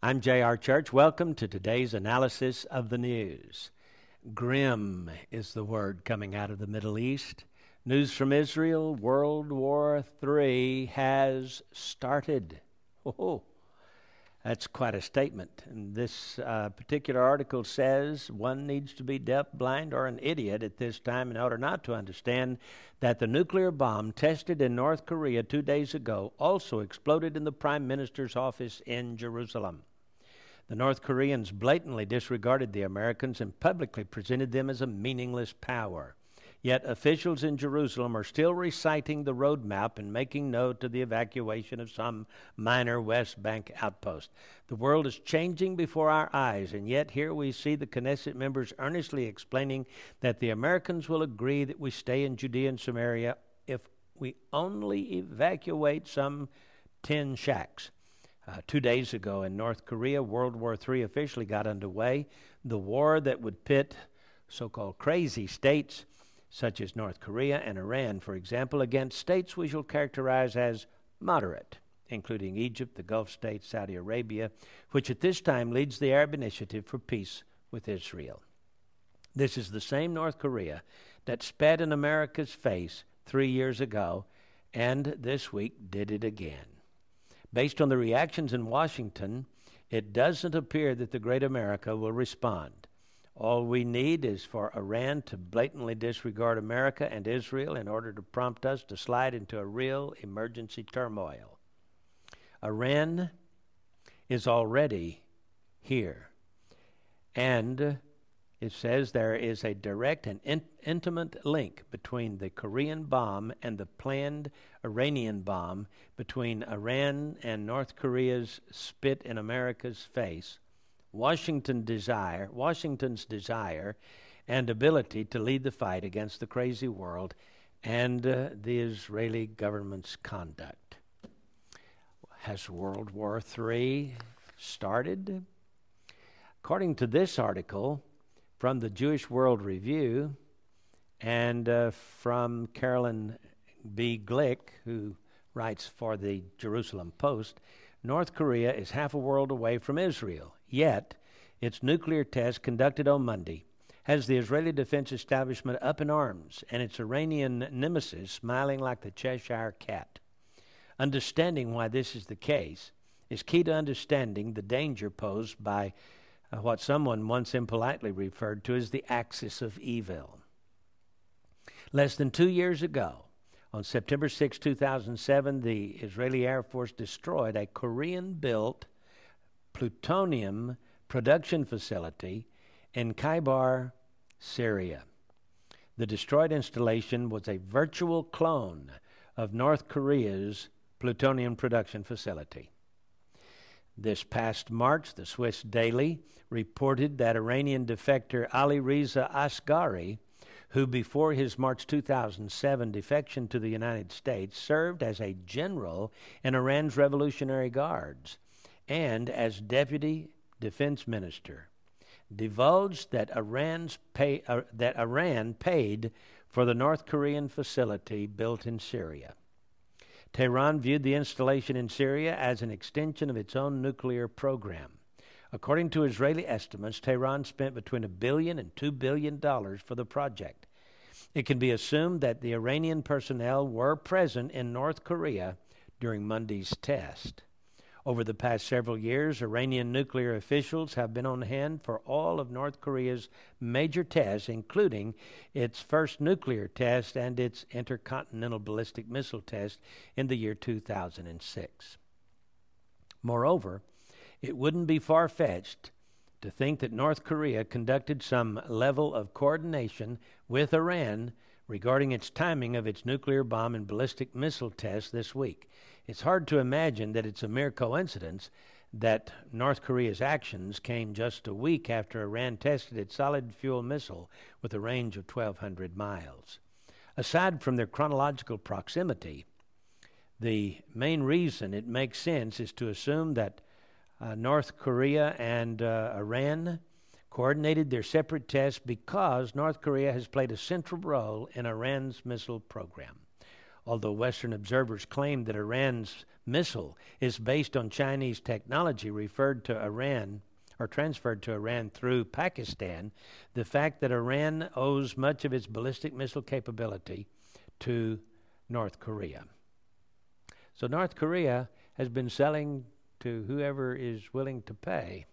I'm J.R. Church. Welcome to today's analysis of the news. Grim is the word coming out of the Middle East. News from Israel, World War III has started. Oh, that's quite a statement. And this particular article says one needs to be deaf, blind, or an idiot at this time in order not to understand that the nuclear bomb tested in North Korea 2 days ago also exploded in the Prime Minister's office in Jerusalem. The North Koreans blatantly disregarded the Americans and publicly presented them as a meaningless power. Yet officials in Jerusalem are still reciting the roadmap and making note of the evacuation of some minor West Bank outpost. The world is changing before our eyes, and yet here we see the Knesset members earnestly explaining that the Americans will agree that we stay in Judea and Samaria if we only evacuate some 10 shacks. 2 days ago in North Korea, World War III officially got underway. The war that would pit so-called crazy states such as North Korea and Iran, for example, against states we shall characterize as moderate, including Egypt, the Gulf states, Saudi Arabia, which at this time leads the Arab Initiative for Peace with Israel. This is the same North Korea that spat in America's face 3 years ago, and this week did it again. Based on the reactions in Washington, it doesn't appear that the great America will respond. All we need is for Iran to blatantly disregard America and Israel in order to prompt us to slide into a real emergency turmoil. Iran is already here, and it says there is a direct and intimate link between the Korean bomb and the planned Iranian bomb, between Iran and North Korea's spit in America's face, Washington's desire and ability to lead the fight against the crazy world, and the Israeli government's conduct. Has World War III started? According to this article from the Jewish World Review and from Carolyn B. Glick, who writes for the Jerusalem Post, North Korea is half a world away from Israel. Yet, its nuclear test conducted on Monday has the Israeli defense establishment up in arms and its Iranian nemesis smiling like the Cheshire cat. Understanding why this is the case is key to understanding the danger posed by what someone once impolitely referred to as the axis of evil. Less than 2 years ago, on September 6, 2007, the Israeli Air Force destroyed a Korean-built plutonium production facility in Khaybar, Syria. The destroyed installation was a virtual clone of North Korea's plutonium production facility. This past March, the Swiss Daily reported that Iranian defector Ali Reza Asghari, who before his March 2007 defection to the United States served as a general in Iran's Revolutionary Guards and as deputy defense minister, divulged that Iran paid for the North Korean facility built in Syria. Tehran viewed the installation in Syria as an extension of its own nuclear program. According to Israeli estimates, Tehran spent between $1 billion and $2 billion for the project. It can be assumed that the Iranian personnel were present in North Korea during Monday's test. Over the past several years, Iranian nuclear officials have been on hand for all of North Korea's major tests, including its first nuclear test and its intercontinental ballistic missile test in the year 2006. Moreover, it wouldn't be far-fetched to think that North Korea conducted some level of coordination with Iran regarding its timing of its nuclear bomb and ballistic missile tests this week. It's hard to imagine that it's a mere coincidence that North Korea's actions came just a week after Iran tested its solid fuel missile with a range of 1,200 miles. Aside from their chronological proximity, the main reason it makes sense is to assume that North Korea and Iran coordinated their separate tests because North Korea has played a central role in Iran's missile program. Although Western observers claim that Iran's missile is based on Chinese technology referred to Iran or transferred to Iran through Pakistan, the fact that Iran owes much of its ballistic missile capability to North Korea. So North Korea has been selling to whoever is willing to pay.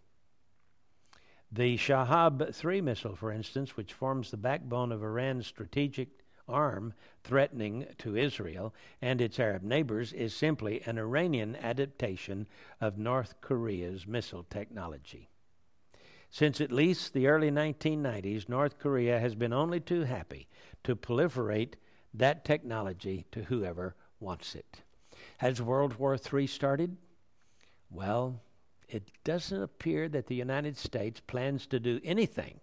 The Shahab-3 missile, for instance, which forms the backbone of Iran's strategic arm threatening to Israel and its Arab neighbors, is simply an Iranian adaptation of North Korea's missile technology. Since at least the early 1990s, North Korea has been only too happy to proliferate that technology to whoever wants it. Has World War III started? Well, it doesn't appear that the United States plans to do anything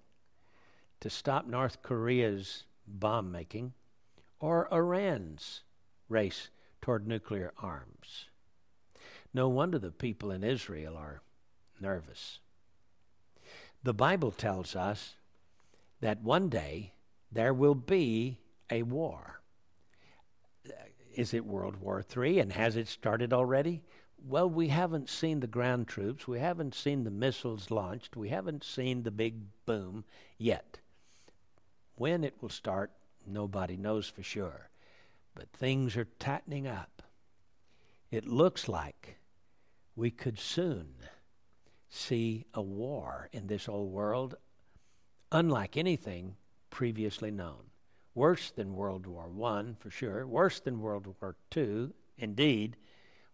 to stop North Korea's bomb making or Iran's race toward nuclear arms. No wonder the people in Israel are nervous. The Bible tells us that one day there will be a war. Is it World War III, and has it started already? Well, we haven't seen the ground troops. We haven't seen the missiles launched. We haven't seen the big boom yet. When it will start, nobody knows for sure. But things are tightening up. It looks like we could soon see a war in this old world unlike anything previously known. Worse than World War I, for sure. Worse than World War II, indeed.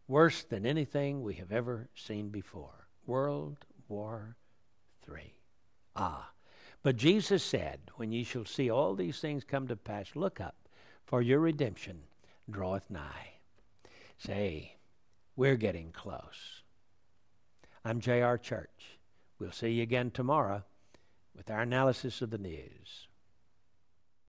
Worse than anything we have ever seen before. World War III. But Jesus said, when ye shall see all these things come to pass, look up, for your redemption draweth nigh. Say, we're getting close. I'm J.R. Church. We'll see you again tomorrow with our analysis of the news.